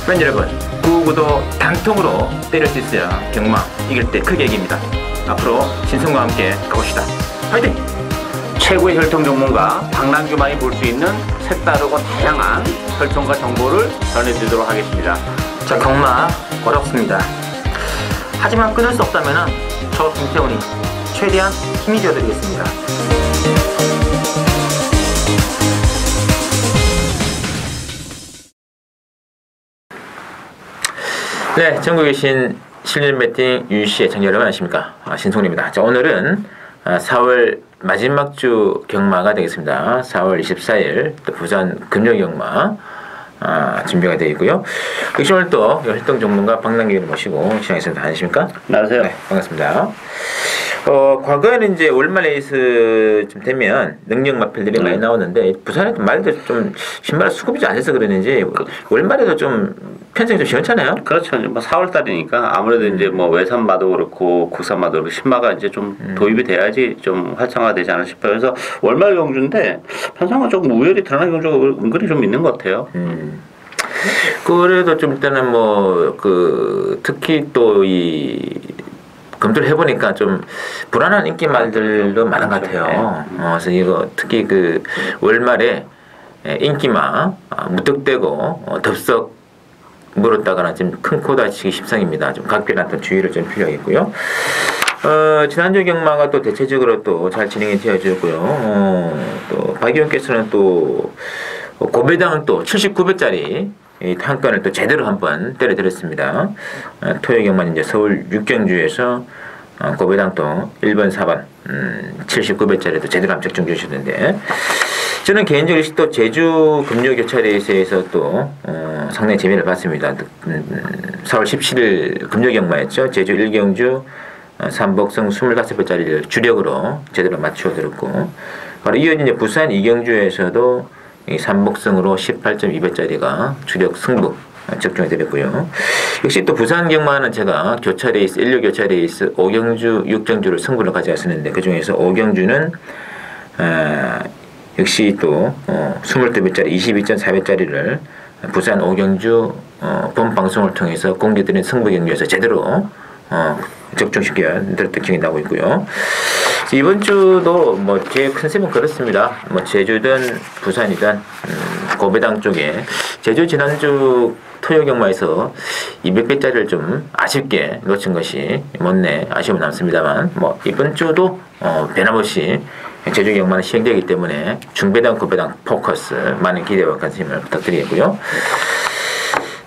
팬 여러분, 구구도 단통으로 때릴 수 있어야 경마 이길 때 크게 이깁니다. 앞으로 신성과 함께 가봅시다. 화이팅! 최고의 혈통 전문가 박남규만이 볼 수 있는 색다르고 다양한 혈통과 정보를 전해드리도록 하겠습니다. 자, 경마 어렵습니다. 하지만 끊을 수 없다면 저 김태훈이 최대한 힘이 되어드리겠습니다. 네, 전국에 계신 실전 배팅 유시의 청자 여러분 안녕하십니까? 신송입니다. 자, 오늘은 4월 마지막 주 경마가 되겠습니다. 4월 24일 또 부산 금요경마 준비가 되어 있고요. 역시 오늘 또 활동 전문가 박남규를 모시고 시작했습니다. 안녕하십니까? 안녕하세요. 네, 반갑습니다. 과거에는 이제 월말 레이스 좀 되면 능력 마필들이 많이 나오는데 부산에 말도 좀 신발 수급이 좀 안 돼서 그러는지 월말에도 좀 편성이 좀 시원찮아요. 그렇죠. 뭐 4월 달이니까 아무래도 이제 뭐 외산마도 그렇고 국산마도 그렇고 신마가 이제 좀 도입이 돼야지 좀 활성화가 되지 않나 싶어요. 그래서 월말 경주인데 편성은 조금 우열이 드러나는 경주가 은근히 좀 있는 것 같아요. 그래도 좀 일단은 뭐 특히 또 검토를 해보니까 좀 불안한 인기말들도 많은 것 같아요. 그래서 이거 특히 월말에 인기마 무턱대고 덥석 물었다가는 좀 큰 코 다치기 십상입니다. 좀 각별한 어떤 주의를 좀 필요하겠고요. 지난주 경마가 또 대체적으로 또 잘 진행이 되어졌고요. 또 박의원께서는 또 고배당은 또 79배짜리 한 건을 또 제대로 한번 때려드렸습니다. 토요 경마는 이제 서울 6경주에서 고배당 또 1번, 4번 79배짜리도 제대로 한번 적중 주셨는데 저는 개인적으로 또 제주 금요교차레이스에서 또 상당히 재미를 봤습니다. 4월 17일 금요경마였죠. 제주 1경주 삼복성 25배짜리를 주력으로 제대로 맞추어 드렸고 바로 이어진 이제 부산 2경주에서도 이 삼복성으로 18.2배짜리가 주력 승부 적중해 드렸고요. 역시 또 부산 경마는 제가 교차레이스 1류 교차레이스 5경주 6경주를 승부를 가져왔었는데 그 중에서 5경주는 역시 또 22배짜리 22.4배짜리를 부산 5경주 본 방송을 통해서 공개드린 승부 경주에서 제대로 적중시켜 드렸던 기억이 나고 있고요. 이번 주도 뭐 제 컨셉은 그렇습니다. 뭐 제주든 부산이든 고배당 쪽에 제주 지난주 토요 경마에서 200배짜리를 좀 아쉽게 놓친 것이 못내 아쉬움은 남습니다만 뭐 이번 주도 변함없이 제주 경마는 시행되기 때문에 중배당 고배당 포커스 많은 기대와 관심을 부탁드리고요.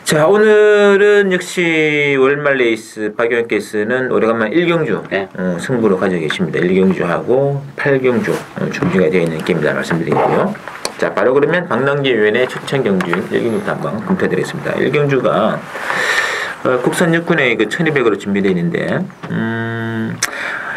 자, 오늘은 역시 월말 레이스 박영현께서는 오래간만에 1경주 승부로 가지고 계십니다. 1경주하고 8경주 준비가 되어 있는 게임이다 말씀드리고요. 자, 바로 그러면 박남규 위원의 추천 경주 1경주부터 한번 검토해드리겠습니다. 1경주가 국산 육군의 1200으로 준비되어 있는데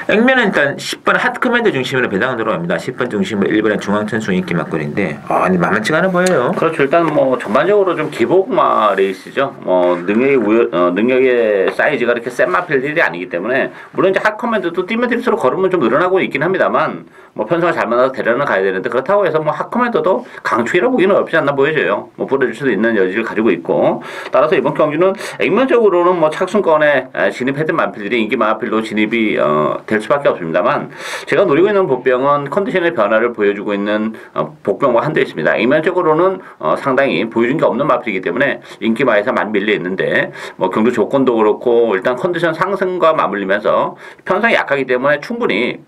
액면은 일단 10번 하트커맨드 중심으로 배당을 들어갑니다. 10번 중심으로 1번의 중앙천수 인기 막걸리인데 만만치가 않아 보여요. 그렇죠. 일단 뭐 전반적으로 좀 기복마 레이스죠. 능력의 사이즈가 이렇게 센 마필들이 아니기 때문에 물론 이제 하트커맨드도 뛰면 뛸수록 걸음은 좀 늘어나고 있긴 합니다만 뭐 편성을 잘 만나서 대련을 가야 되는데 그렇다고 해서 뭐 하트커맨드도 강추이라 보기는 어렵지 않나 보여져요. 뭐 부러질 수도 있는 여지를 가지고 있고 따라서 이번 경주는 액면적으로는 뭐 착순권에 진입했던 마필들이 인기 마필로 진입이 될 수밖에 없습니다만 제가 노리고 있는 복병은 컨디션의 변화를 보여주고 있는 복병과 한대 있습니다. 이면적으로는 상당히 보여준 게 없는 마필이기 때문에 인기마에서 많이 밀려 있는데 뭐 경주 조건도 그렇고 일단 컨디션 상승과 맞물리면서 편성이 약하기 때문에 충분히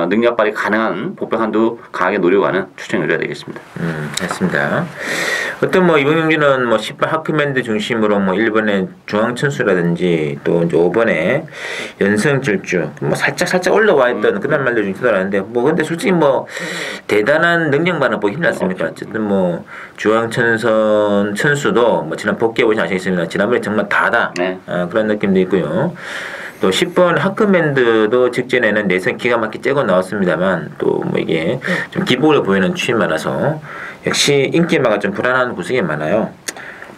능력 발휘 가능한 복병 한두 강하게 노리고 가는 추천을 해야 되겠습니다. 됐습니다. 어떤 뭐 이번 경기는 뭐 10번 하크맨드 중심으로 뭐 1번에 중앙천수라든지 또 이제 5번에 연성질주 뭐 살짝 올라와 있던 그런 말들 좀 있더라는데 뭐 근데 솔직히 뭐 대단한 능력만은 보기 힘들었습니까? 어쨌든 뭐 중앙천선 천수도 뭐 지난 복귀해 보시면 아시겠습니다. 지난번에 정말 다다 그런 느낌도 있고요. 또 10번 하크맨드도 직전에는 내선 기가 막히게 째고 나왔습니다만 또 뭐 이게 좀 기복을 보이는 추이 많아서 역시 인기마가 좀 불안한 구석이 많아요.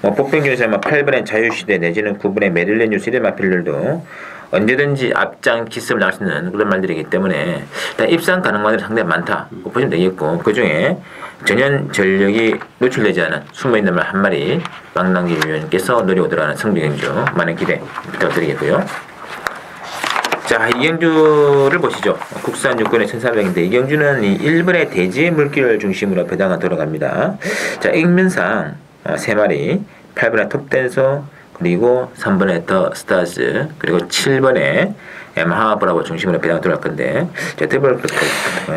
뭐 복병 중에서 8번의 자유시대 내지는 9번의 메릴렌 뉴스 이런 마필들도 언제든지 앞장 기습을 나갈 수 있는 그런 말들이기 때문에 일단 입상 가능성이 상당히 많다 보시면 되겠고 그 중에 전현 전력이 노출되지 않은 숨어있는 말 한 마리 박남기 위원께서 노려오더라는 성비경주 많은 기대 부탁드리겠고요. 자, 이경주를 보시죠. 국산 육군의 1400인데 이경주는 이 1번의 대지의 물길을 중심으로 배당을 돌아갑니다. 자, 액면상 3마리, 8번의 톱댄서, 그리고 3번의 더 스타즈, 그리고 7번의 야마하 브라보 중심으로 배당을 돌아갈 건데, 자, 어떻게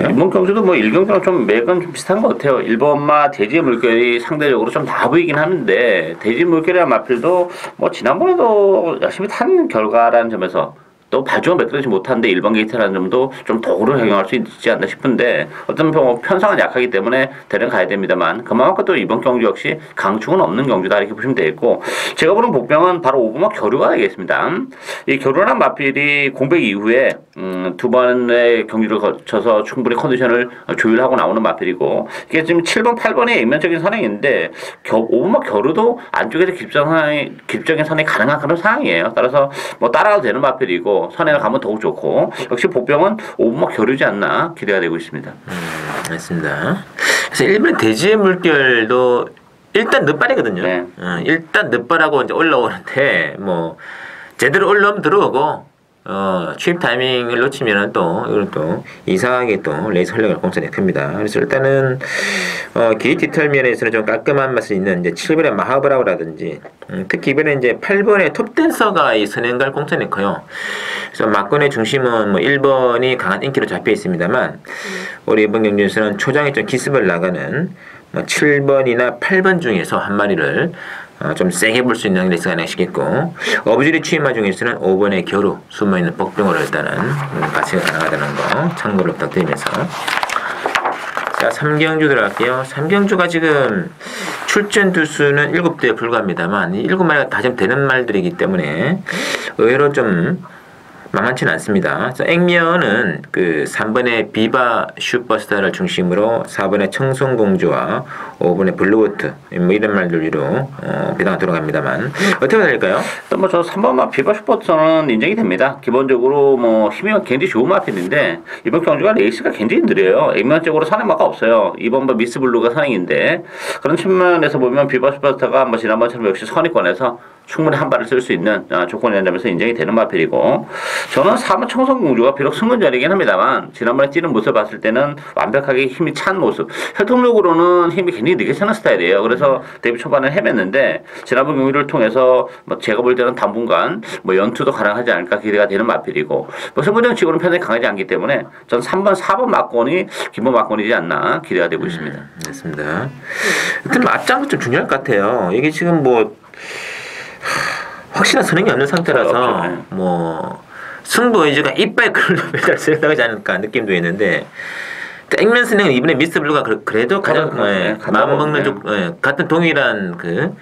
이번 경주도 뭐 1경주랑 좀 맥은 좀 비슷한 것 같아요. 1번마 대지의 물결이 상대적으로 좀 나아 보이긴 하는데, 대지의 물결이랑 마필도 뭐 지난번에도 열심히 탄 결과라는 점에서 또 발주가 매끄러지지 못한데 1번 게이트라는 점도 좀 도구로 적용할 수 있지 않나 싶은데, 어떤 편성은 약하기 때문에 대략 가야 됩니다만, 그만큼 또 이번 경주 역시 강축은 없는 경주다 이렇게 보시면 되겠고, 제가 보는 복병은 바로 5번마 겨루가 되겠습니다. 이 겨루란 마필이 공백 이후에 두 번의 경주를 거쳐서 충분히 컨디션을 조율하고 나오는 마필이고, 이게 지금 7번, 8번의 액면적인 선행인데 5번마 겨루도 안쪽에서 기습적인 선행이 가능한 그런 상황이에요. 따라서 뭐 따라가도 되는 마필이고 선행을 가면 더욱 좋고, 역시 복병은 5번마 겨루지 않나 기대가 되고 있습니다. 맞습니다. 그래서 일본 대지의 물결도 일단 늦발이거든요. 네. 일단 늦발하고 이제 올라오는데 뭐 제대로 올라오면 들어오고 취입 타이밍을 놓치면은 또 이건 또 이상하게 또 레이스 활력을 공천이 큽니다. 그래서 일단은 게이트 털면에서는 좀 깔끔한 맛이 있는 이제 7번의 마하브라우라든지 특히 이번에 이제 8번의 톱댄서가 이 선행갈 공천이 커요. 그래서 막건의 중심은 뭐 1번이 강한 인기로 잡혀 있습니다만 우리 이번 경주에서는 초장에 좀 기습을 나가는 뭐 7번이나 8번 중에서 한 마리를 좀 세게 볼 수 있는 레이스가 가능하시겠고, 어부지리 취임마 중에서는 5번의 겨루 숨어있는 복병으로 일단은 가치가 가능하다는 거 참고를 부탁드리면서, 자, 3경주 들어갈게요. 3경주가 지금 출전 두수는 7대에 불과합니다만 이 7마리가 다 좀 되는 말들이기 때문에 의외로 좀 만만치는 않습니다. 액면은 그 3번의 비바 슈퍼스타를 중심으로 4번의 청송공주와 5번의 블루워트 뭐 이런 말들 위로 배당이 돌아갑니다만 어떻게 될까요? 또 뭐 저 3번마 비바 슈퍼스타는 인정이 됩니다. 기본적으로 뭐 힘이 굉장히 좋은 마필인데 이번 경주가 레이스가 굉장히 느려요. 액면적으로 선행마가 없어요. 2번마 미스 블루가 선행인데, 그런 측면에서 보면 비바 슈퍼스타가 뭐 지난번처럼 역시 선의권에서 충분히 한 발을 쓸 수 있는 조건이라는 점에서 인정이 되는 마필이고, 저는 4번 청성공주가 비록 승근전이긴 합니다만 지난번에 뛰는 모습을 봤을 때는 완벽하게 힘이 찬 모습, 혈통력으로는 힘이 굉장히 늦게 차는 스타일이에요. 그래서 데뷔 초반에 헤맸는데 지난번 경기를 통해서 뭐 제가 볼 때는 당분간 뭐 연투도 가능하지 않을까 기대가 되는 마필이고, 뭐 승근전 치고는 편성이 강하지 않기 때문에 전 3번, 4번 막권이 기본 막권이지 않나 기대가 되고 있습니다. 맞습니다. 일단 앞장도 좀 중요할 것 같아요. 이게 지금 뭐 확실한 선행이 없는 상태라서 뭐 승부 의지가 이빨 끌로 매달 생각하지 않을까 느낌도 있는데, 액면 선행은 이번에 미스 블루가 그래도 가장 마음먹는 같은 동일한 그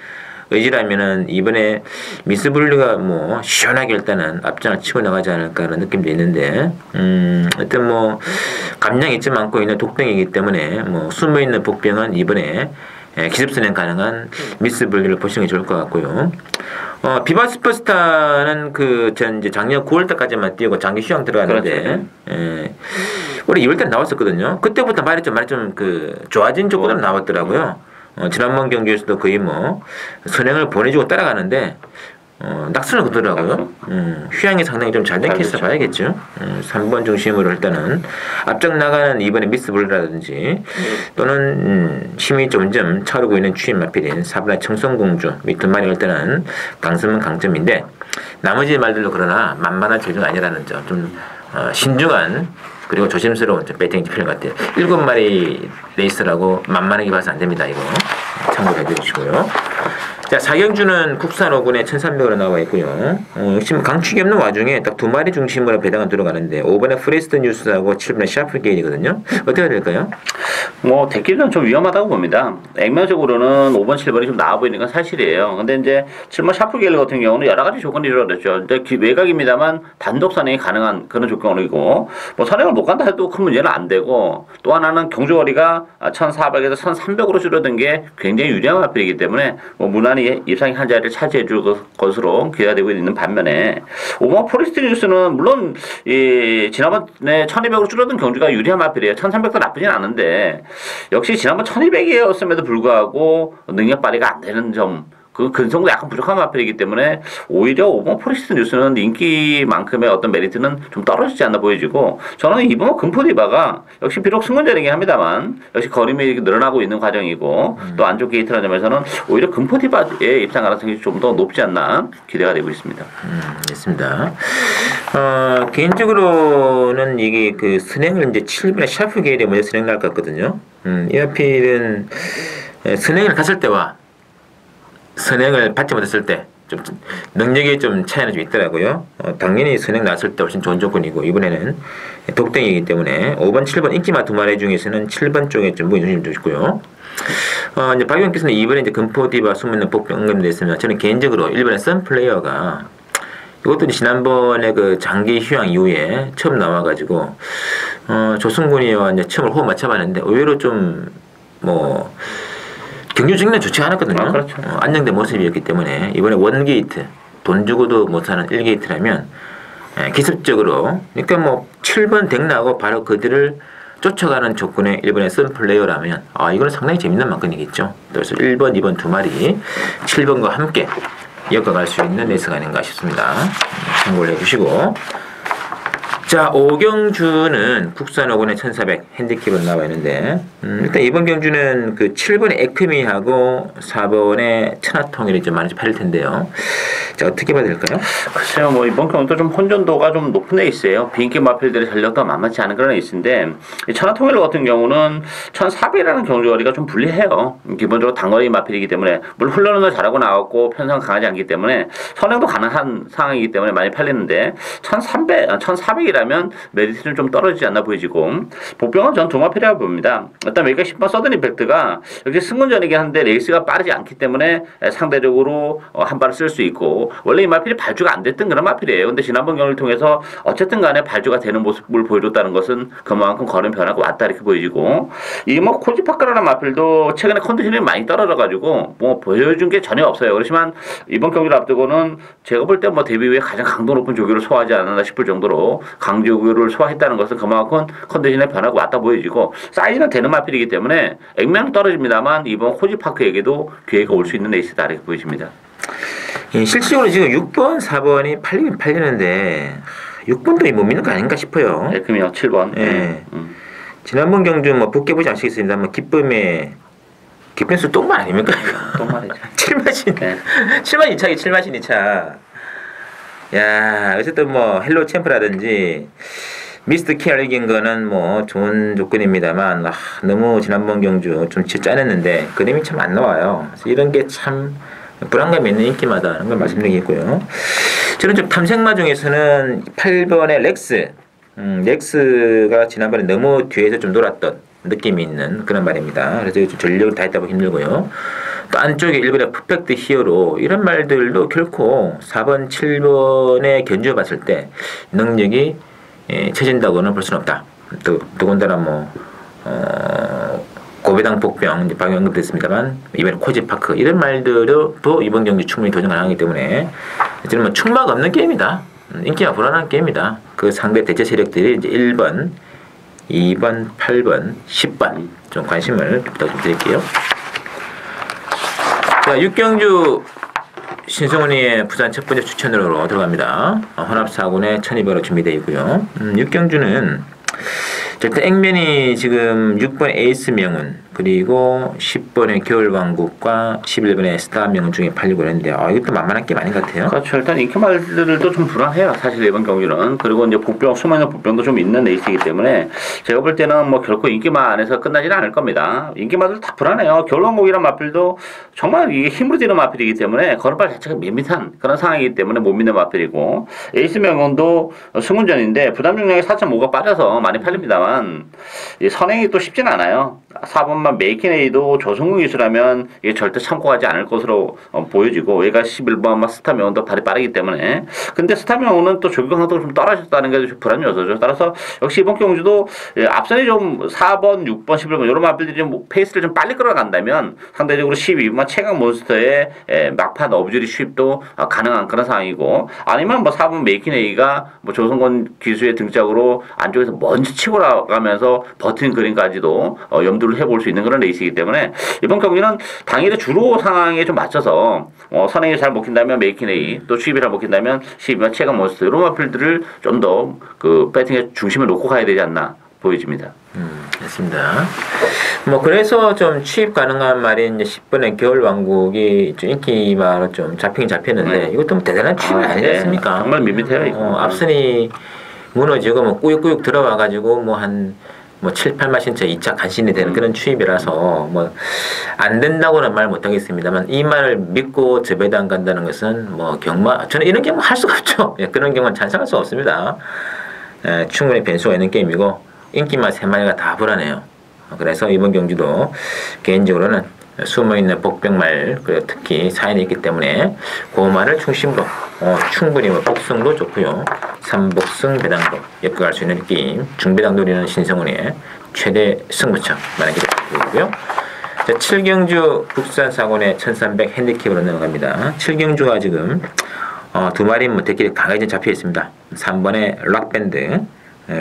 의지라면은 이번에 미스 블루가 뭐 시원하게 일단은 앞장을 치고 나가지 않을까 그런 느낌도 있는데, 하여튼 뭐 감량 잊지 않고 있는 독병이기 때문에 뭐 숨어 있는 복병은 이번에 기습선행 가능한 미스 블루를 보시는 게 좋을 것 같고요. 비바 슈퍼스타는 이제 작년 9월 달까지만 뛰고 장기 휴양 들어갔는데, 우리 2월 달 나왔었거든요. 그때부터 말이 좀 좋아진 조건으로 나왔더라고요. 지난번 경기에서도 거의 뭐 선행을 보내주고 따라가는데 낙선을 거두더라고요. 휴양이 상당히 좀 잘 된 케이스라 봐야겠죠. 3번 중심으로 일단은 앞장 나가는 이번에 미스 블루라든지 또는 힘이 점점 차오르고 있는 취임 마필인 4번의 청성공주 이 두 마리가 일단은 강점은 강점인데, 나머지 말들도 그러나 만만한 조정이 아니라는 점, 좀 신중한 그리고 조심스러운 좀 배팅이 필요한 것 같아요. 7마리 레이스라고 만만하게 봐서 안 됩니다. 이거 참고해 주시고요. 자, 4경주는 국산 5군에 1300으로 나와 있고요. 지금 강축이 없는 와중에 딱 2마리 중심으로 배당은 들어가는데 5번의 프레스트 뉴스하고 7번의 샤프게일이거든요. 어떻게 될까요? 뭐 대끼리는 좀 위험하다고 봅니다. 액면적으로는 5번, 7번이 좀 나아 보이는 건 사실이에요. 근데 이제 7번 샤프게일 같은 경우는 여러 가지 조건이 이루어졌죠. 외곽입니다만 단독 선행이 가능한 그런 조건이고, 뭐 선행을 못 간다 해도 큰 문제는 안 되고, 또 하나는 경주거리가 1400에서 1300으로 줄어든 게 굉장히 유리한 마필이기 때문에 뭐 무난 당연히 입상이 한 자리를 차지해 줄 것으로 기대가 되고 있는 반면에 오버 포리스트 뉴스는 물론 지난번에 1200으로 줄어든 경주가 유리한 마필이에요. 1300도 나쁘진 않은데 역시 지난번 1200이었음에도 불구하고 능력 발휘가 안 되는 점, 그 근성도 약간 부족한 마필이기 때문에 오히려 오버 포리스트 뉴스는 인기만큼의 어떤 메리트는 좀 떨어지지 않나 보여지고, 저는 이번 금포디바가 역시 비록 승문전이긴 합니다만 역시 거림이 늘어나고 있는 과정이고 또 안쪽 게이트라는 점에서는 오히려 금포디바의 입상 가능성이 좀 더 높지 않나 기대가 되고 있습니다. 있습니다. 개인적으로는 이게 그 선행을 이제 7번에 샤프 게일에 먼저 선행 날 것 같거든요. 이 마필은 선행을 갔을 때와 선행을 받지 못했을 때 좀 능력이 좀 차이는 좀 있더라고요. 당연히 선행 나왔을 때 훨씬 좋은 조건이고, 이번에는 독땡이기 때문에 5번, 7번 인기마 두 마리 중에서는 7번 쪽에 좀 무게중심이 좀 있고요. 이제 박 의원께서는 이번에 이제 금포디바 숨은 복병 언급됐으면, 저는 개인적으로 1번의 썬플레이어가 이것도 지난번에 그 장기 휴양 이후에 처음 나와가지고 조승군이와 이제 처음으로 호흡 맞춰봤는데 의외로 좀 경주 중에는 좋지 않았거든요. 그렇죠. 안정된 모습이었기 때문에 이번에 원게이트 돈 주고도 못하는 1게이트라면 기습적으로, 그러니까 7번 덱 나오고 바로 그들을 쫓아가는 조건의 1번의 썬플레이어라면 이거는 상당히 재밌는 만큼이겠죠. 그래서 1번, 2번 두 마리 7번과 함께 엮어갈 수 있는 레이스가 아닌가 싶습니다. 참고를 해주시고, 자, 5경주는 국산 5번에 1400 핸디캡은 나와 있는데, 일단 이번 경주는 그 7번에 에크미하고 4번에 천하통일이 좀 많이 팔릴 텐데요. 자, 어떻게 봐야 될까요? 글쎄요, 이번 경우도 좀 혼전도가 좀 높은 레이스예요. 비인기 마필들의 전력도 만만치 않은 그런 레이스인데, 천하통일 같은 경우는 1400이라는 경주거리가 좀 불리해요. 기본적으로 단거리 마필이기 때문에, 물론 훈련도 잘하고 나왔고 편성 강하지 않기 때문에 선행도 가능한 상황이기 때문에 많이 팔리는데, 1400이라면 메리트는 좀 떨어지지 않나 보이지고, 복병은 전 두 마필이라고 봅니다. 일단 메이커 10번 서든 이펙트가 여기 승문전이긴 한데 레이스가 빠르지 않기 때문에 상대적으로 한 발을 쓸 수 있고, 원래 이 마필이 발주가 안 됐던 그런 마필이에요. 근데 지난번 경기를 통해서 어쨌든 간에 발주가 되는 모습을 보여줬다는 것은 그만큼 걸음 변화가 왔다 이렇게 보여지고, 이 코지파크라는 마필도 최근에 컨디션이 많이 떨어져가지고 보여준 게 전혀 없어요. 그렇지만 이번 경기를 앞두고는 제가 볼 때 데뷔 후에 가장 강도 높은 조교를 소화하지 않았나 싶을 정도로 강조교를 소화했다는 것은 그만큼 컨디션의 변화가 왔다 보여지고, 사이즈는 되는 마필이기 때문에 액면은 떨어집니다만 이번 코지파크에게도 기회가 올 수 있는 레이스다 이렇게 보여집니다. 실질적으로 지금 6번, 4번이 팔리긴 팔리는데 6번도 못 믿는 거 아닌가 싶어요. 그럼요. 7번. 네. 지난번 경주 붙게보지 않으시겠습니다만 기쁨수 똥만 아닙니까? 똥말이죠. 7마신. 네. 7마신 2차기 7마신 2차. 야, 어쨌든 헬로 챔프라든지 미스터 키알 이긴 거는 좋은 조건입니다만, 너무 지난번 경주 좀 짠했는데 그림이 참 안 나와요. 그래서 이런 게 참 불안감이 있는 인기마다는 걸 말씀드리겠고요. 저는 좀 탐색마 중에서는 8번의 렉스가 지난번에 너무 뒤에서 좀 놀았던 느낌이 있는 그런 말입니다. 그래서 전력을 다했다 보기 힘들고요. 또 안쪽에 1번의 퍼펙트 히어로, 이런 말들도 결코 4번, 7번에 견주어 봤을 때 능력이 처진다고는 볼 수는 없다. 또 더군다나 고배당 복병, 이제 방금 언급됐습니다만 이번에 코지파크, 이런 말들도 이번 경기 충분히 도전 가능하기 때문에 저는 충막 없는 게임이다. 인기가 불안한 게임이다. 그 상대 대체 세력들이 이제 1번, 2번, 8번, 10번 좀 관심을 부탁 좀 드릴게요. 자, 6경주 신성훈이의 부산 첫 번째 추천으로 들어갑니다. 혼합 4군에 1200으로 준비되어 있고요. 6경주는 일단 액면이 지금 6번 에이스 명운, 그리고 10번의 겨울왕국과 11번의 스타 명운 중에 팔리고 있는데 이것도 만만한 게임 아닌 것 같아요. 그렇죠. 일단 인기말들도 좀 불안해요. 사실 이번 경기는. 그리고 이제 수많은 복병도 좀 있는 레이스이기 때문에 제가 볼 때는 결코 인기말 안에서 끝나지는 않을 겁니다. 인기말들 다 불안해요. 겨울왕국이란 마필도 정말 이게 힘으로 뛰는 마필이기 때문에 걸음발 자체가 밋밋한 그런 상황이기 때문에 못 믿는 마필이고, 에이스 명운도 승운전인데 부담 중량이 4.5가 빠져서 많이 팔립니다만 선행이 또 쉽진 않아요. 4번만 메이킹에이도 조성국 기수라면 이게 절대 참고하지 않을 것으로 보여지고 얘가 11번만 스타명도 발이 빠르기 때문에 근데 스타명은 또 조기 강도가 좀 떨어졌다는 게 좀 불안 요소죠. 따라서 역시 이번 경주도 앞선이 좀 4번, 6번, 11번 이런 마필들이 좀 페이스를 좀 빨리 끌어간다면 상대적으로 12번 최강 몬스터의 막판 어부지리 수입도 가능한 그런 상황이고 아니면 뭐 4번 메이킹에이가 뭐 조성권 기수의 등짝으로 안쪽에서 먼저 치고 나가면서 버틴 그림까지도 염두를 해볼 수 있는 그런 레이스이기 때문에 이번 경기는 당일의 주로 상황에 좀 맞춰서 선행이 잘 먹힌다면 메이킹에이 또 수입이 잘 먹힌다면 12번 최강 몬스터 이런 마필들을 좀 더 그 배팅의 중심을 놓고 가야 되지 않나 보여집니다. 됐습니다. 뭐 그래서 좀 취입 가능한 말인 이제 10번의 겨울왕국이 좀 인기가 좀 잡히긴 잡혔는데 이것도 뭐 대단한 취입이 아니지 않습니까? 정말 밋밋해요. 이거. 앞선이 무너지고 뭐 꾸육꾸육 들어와가지고 뭐 한 뭐 7, 8마 신차 2차 간신이 되는 그런 취입이라서 뭐 안 된다고는 말 못하겠습니다만 이 말을 믿고 재배당 간다는 것은 뭐 경마 저는 이런 경우 할 수가 없죠. 예, 그런 경우는 찬성할 수가 없습니다. 충분히 변수가 있는 게임이고 인기만 3마리가 다 불안해요. 그래서 이번 경주도 개인적으로는 숨어있는 복병말 그리고 특히 사연이 있기 때문에 그 말을 중심으로 충분히 뭐 복승도 좋고요. 3복승 배당도 엮어갈 수 있는 게임 중배당 노리는 신성훈의 최대 승부처 많은 기대 부탁드리고요. 자, 7경주 국산사곤의 1300 핸디캡으로 넘어갑니다. 7경주가 지금 두 마리 뭐 대끼리 강하게 잡혀 있습니다. 3번의 락밴드,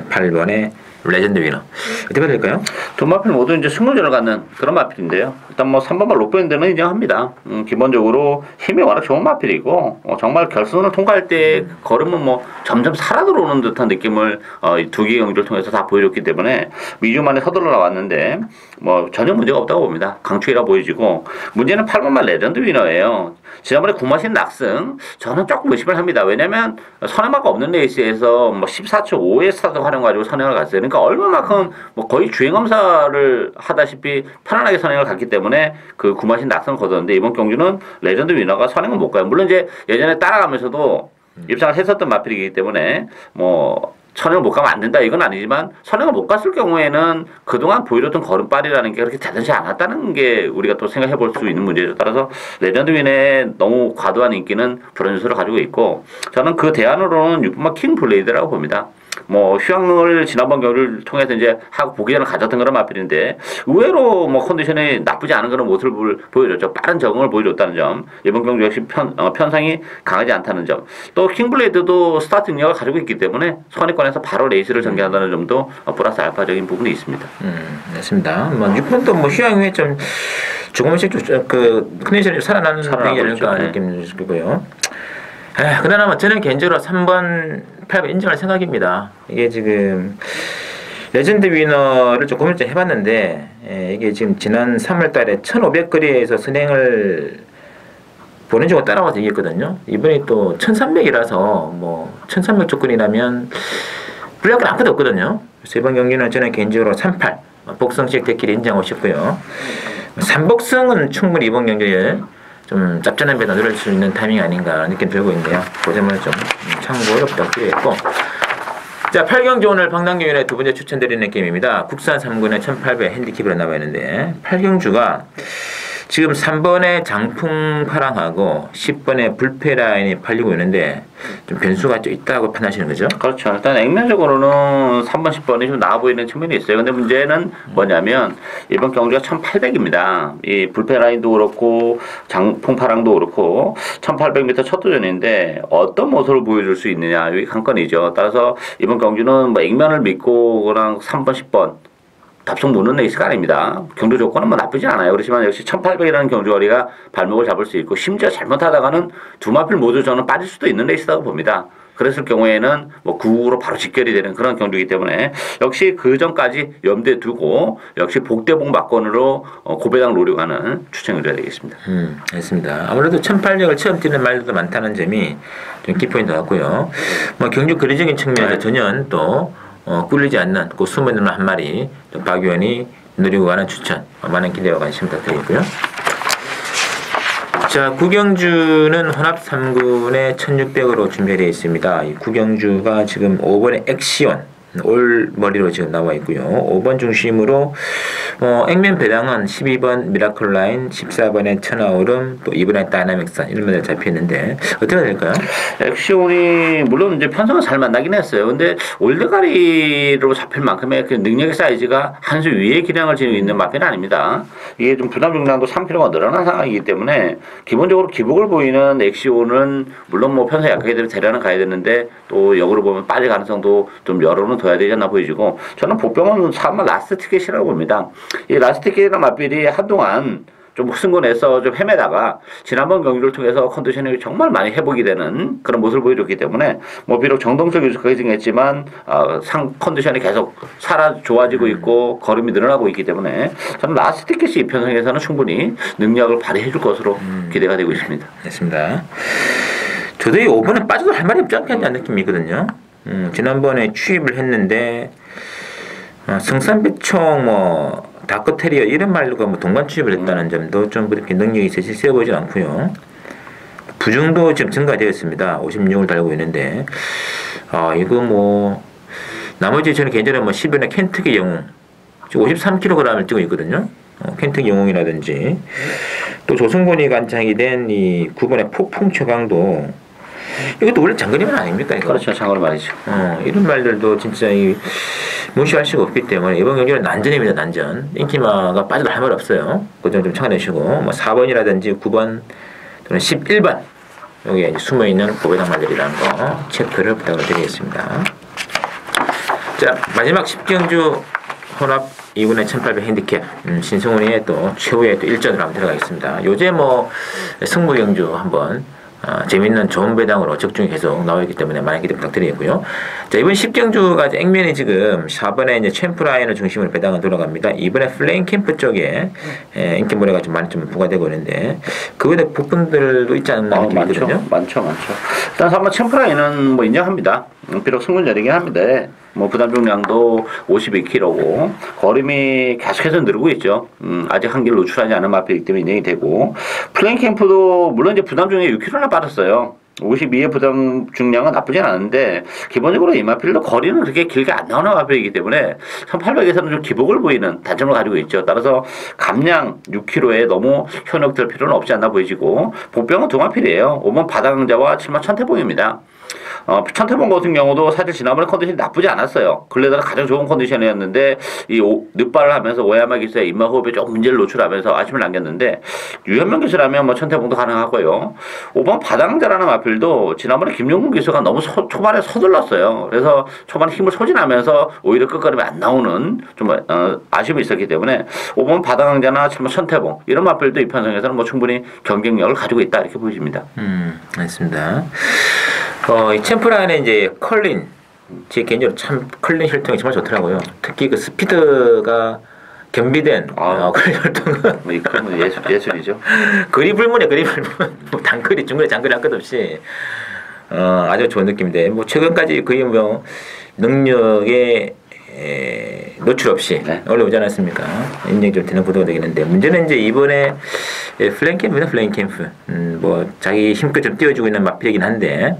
8번의 레전드 위너. 어떻게 해야 될까요? 두 마필 모두 이제 승부전을 갖는 그런 마필인데요. 일단 뭐 3번만 록밴드는 인정합니다. 기본적으로 힘이 워낙 좋은 마필이고 정말 결승을 통과할 때 걸음은 뭐 점점 살아 들어오는 듯한 느낌을 두 개의 경기를 통해서 다 보여줬기 때문에 2주 만에 서둘러 나왔는데 뭐 전혀 문제가 없다고 봅니다. 강추이라 보여지고 문제는 8번만 레전드 위너예요. 지난번에 구마신 낙승 저는 조금 의심을 합니다. 왜냐면 선행마가 없는 레이스에서 뭐 14초 5의 스타트 활용 가지고 선행을 갔어요. 그러니까 얼마만큼 뭐 거의 주행검사를 하다시피 편안하게 선행을 갔기 때문에 그 구마신 낙승을 거뒀는데 이번 경주는 레전드 위너가 선행은 못 가요. 물론 이제 예전에 따라가면서도 입상을 했었던 마필이기 때문에 뭐 선행을 못 가면 안 된다 이건 아니지만 선행을 못 갔을 경우에는 그동안 보여줬던 걸음빨이라는 게 그렇게 대단치 않았다는 게 우리가 또 생각해 볼 수 있는 문제죠. 따라서 레전드 윈의 너무 과도한 인기는 불안 요소를 가지고 있고 저는 그 대안으로는 6번마 킹 블레이드라고 봅니다. 뭐 휴양을 지난번 겨울을 통해서 이제 하고 보기전을 가졌던 그런 마필인데 의외로 뭐 컨디션이 나쁘지 않은 그런 모습을 보여줬죠. 빠른 적응을 보여줬다는 점. 이번 경주 역시 편상이 강하지 않다는 점. 또 킹블레이드도 스타트 능력을 가지고 있기 때문에 선의권에서 바로 레이스를 전개한다는 점도 플러스 알파적인 부분이 있습니다. 맞습니다. 뭐 6번도 뭐 휴양 후에 좀 조금씩 그 컨디션이 살아나는 분위기 아닐까 느낌이 들고요. 그러나 뭐 저는 개인적으로 3번, 8번 인정할 생각입니다. 이게 지금 레전드 위너를 좀 고민을 좀 해봤는데 이게 지금 지난 3월달에 1500거리에서 선행을 보내주고 따라와서 이겼거든요. 이번이 또 1300이라서 뭐 1300 조건이라면 불리할 건 아무것도 없거든요. 그래서 이번 경기는 저는 개인적으로 38 복성식 대끼리 인정하고 싶고요. 3복승은 충분히 이번 경기에 좀 짭짤한 배당 누릴 수 있는 타이밍이 아닌가 느낌 들고 있는데요. 그 점을 좀 참고로 부탁드리겠고. 자, 8경주 오늘 방랑경연의 두 번째 추천드리는 게임입니다. 국산 3군의 1800 핸디캡으로 나와 있는데 8경주가 지금 3번의 장풍파랑하고 10번의 불패라인이 팔리고 있는데 좀 변수가 좀 있다고 판단하시는 거죠? 그렇죠. 일단 액면적으로는 3번, 10번이 좀 나아 보이는 측면이 있어요. 근데 문제는 뭐냐면 이번 경주가 1800입니다. 이 불패라인도 그렇고 장풍파랑도 그렇고 1800m 첫 도전인데 어떤 모습을 보여줄 수 있느냐 이게 관건이죠. 따라서 이번 경주는 뭐 액면을 믿고 그냥 3번, 10번 답성 묻는 레이스가 아닙니다. 경주 조건은 뭐 나쁘지 않아요. 그렇지만 역시 1800이라는 경주거리가 발목을 잡을 수 있고 심지어 잘못하다가는 두 마필 모두 저는 빠질 수도 있는 레이스라고 봅니다. 그랬을 경우에는 뭐 9구로 바로 직결이 되는 그런 경주이기 때문에 역시 그 전까지 염두에 두고 역시 복대복 막건으로 고배당 노려가는 추천을 드려야 되겠습니다. 알겠습니다. 아무래도 1800을 처음 뛰는 말들도 많다는 점이 좀 키포인트 같고요. 뭐 경주 거리적인 측면에서 전혀 또 꿀리지 않는 그 숨어있는 한 마리 박 의원이 누리고 가는 추천 많은 기대와 관심 부탁드리고요. 자, 구경주는 혼합 3군의 1600으로 준비되어 있습니다. 이 구경주가 지금 5번의 액시온 올 머리로 지금 나와 있고요. 5번 중심으로 액면 배당은 12번 미라클라인, 14번에 천하오름, 또 2번에 다이나믹선 이런 것들 잡혀 있는데 어떻게 해야 될까요? 액시온이 물론 이제 편성은 잘 만나긴 했어요. 근데 올드가리로 잡힐 만큼의 그 능력의 사이즈가 한 수 위의 기량을 지니고 있는 마피는 아닙니다. 이게 좀 부담 중량도 3kg가 늘어난 상황이기 때문에 기본적으로 기복을 보이는 액시온은 물론 뭐 편성 약하게 되면 대량은 가야 되는데 또 역으로 보면 빠질 가능성도 좀 열어는 둬야 되지 않나 보여지고 저는 복병은 사마 라스트 티켓이라고 봅니다. 이 라스트 티켓이나 맞빌이 한동안 좀 승부내서 좀 헤매다가 지난번 경기를 통해서 컨디션이 정말 많이 회복이 되는 그런 모습을 보여줬기 때문에 뭐 비록 정동석 유수까지 했지만 상 컨디션이 계속 좋아지고 있고 걸음이 늘어나고 있기 때문에 저는 라스트 티켓이 이 편성에서는 충분히 능력을 발휘해 줄 것으로 기대가 되고 있습니다. 됐습니다. 저도 이 5번은 빠져도 할 말이 없지 않겠냐는 느낌이거든요. 지난번에 취입을 했는데 성산배총 다크테리어 이런 말과 동반 취입을 했다는 점도 좀 그렇게 능력이 있어 보이진 않고요. 부중도 지금 증가되었습니다. 56을 달고 있는데 이거 나머지 저는 개인적으로 10번에 켄트기 영웅 지금 53kg을 찍고 있거든요. 켄트기 영웅이라든지 또 조승곤이 간장이 된 이 9번의 폭풍 최강도 이것도 원래 장거리만 아닙니까? 이거? 그렇죠. 장거리 말이죠. 이런 말들도 진짜 무시할 수가 없기 때문에 이번 경기는 난전입니다. 난전. 인기마가 빠져도 할 말 없어요. 그 점 좀 참아내시고 4번이라든지 9번 또는 11번 여기에 이제 숨어있는 고배당 말들이라는 거 체크를 부탁을 드리겠습니다. 자, 마지막 10경주 혼합 2분의 1800 핸디캡 신승훈이의 또 최후의 또 1전으로 한번 들어가겠습니다. 요새 승부 경주 한번 재밌는 좋은 배당으로 적중이 계속 나와 있기 때문에 많은 기대 부탁드리고요. 자, 이번 10경주가 액면이 지금 4번에 이제 챔프라인을 중심으로 배당은 돌아갑니다. 이번에 플레인 캠프 쪽에 인기몰이가 좀 많이 좀 부과되고 있는데 그 외에 부분들도 있지 않나 느낌이 있거든요. 많죠. 일단 3번 챔프라인은 인정합니다. 비록 승분전이긴 합니다. 부담 중량도 52kg고 걸음이 계속해서 늘고 있죠. 아직 한계를 노출하지 않은 마피이기 때문에 인정이 되고 플레인 캠프도 물론 이제 부담 중량이 6kg나 빠졌어요. 52의 부담 중량은 나쁘진 않은데 기본적으로 이 마필도 거리는 그렇게 길게 안 나오는 마필이기 때문에 1800에서는 좀 기복을 보이는 단점을 가지고 있죠. 따라서 감량 6kg에 너무 현혹될 필요는 없지 않나 보이지고 복병은 두 마필이에요. 5번 바닥자와 7번 천태봉입니다. 천태봉 같은 경우도 사실 지난번에 컨디션이 나쁘지 않았어요. 근래다가 가장 좋은 컨디션이었는데 이 늑발을 하면서 오야마 기수의 입마 호흡에 조금 문제를 노출하면서 아쉬움을 남겼는데 유현명 기수라면 천태봉도 가능하고요. 5번 바닥자라는 마필도 지난번에 김용gun 기수가 너무 초반에 서둘렀어요. 그래서 초반에 힘을 소진하면서 오히려 끝걸음이 안 나오는 좀 아쉬움이 있었기 때문에 5번 바닥자나 7번 천태봉 이런 마필도 이 편성에서는 충분히 경쟁력을 가지고 있다 이렇게 보여집니다. 알겠습니다. 이 챔프라인의 이제 컬린, 제 개인적으로 참 컬린 혈통이 정말 좋더라고요. 특히 그 스피드가 겸비된 컬린 혈통은 이건 예술이죠. 그리불문이야, 그리불문. 단거리, 중거리, 장거리 할 것 없이 아주 좋은 느낌인데 최근까지 거의 능력에 노출 없이 올라오지 않았습니까? 인정이 좀 되는 구도가 되겠는데 문제는 이제 이번에 플레인캠프는 플레인캠프 자기 힘껏 좀 띄워주고 있는 마필이긴 한데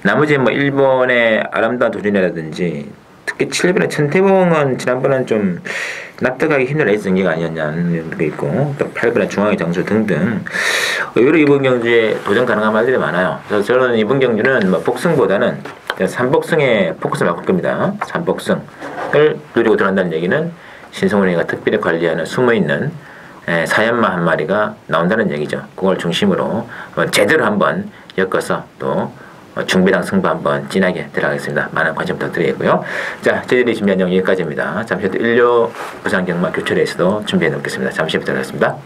나머지 일본의 아름다운 도전이라든지 특히 7번의 천태봉은 지난번은 좀 납득하기 힘든 레이스 전개가 아니었냐는 게 있고 또 8번의 중앙의 장수 등등 의외로 이번 경주에 도전 가능한 말들이 많아요. 그래서 저는 이번 경주는 복승보다는 3복승에 포커스를 바꿀 겁니다. 3복승을 누리고 들어간다는 얘기는 신성훈이가 특별히 관리하는 숨어있는 사연마 한 마리가 나온다는 얘기죠. 그걸 중심으로 제대로 한번 엮어서 또 중배당 승부 한번 진하게 들어가겠습니다. 많은 관심 부탁드리고요. 자, 저희들이 준비한 내용 여기까지입니다. 잠시 후 인류 부산경마 교체레이스도 준비해 놓겠습니다. 잠시 부탁드리겠습니다.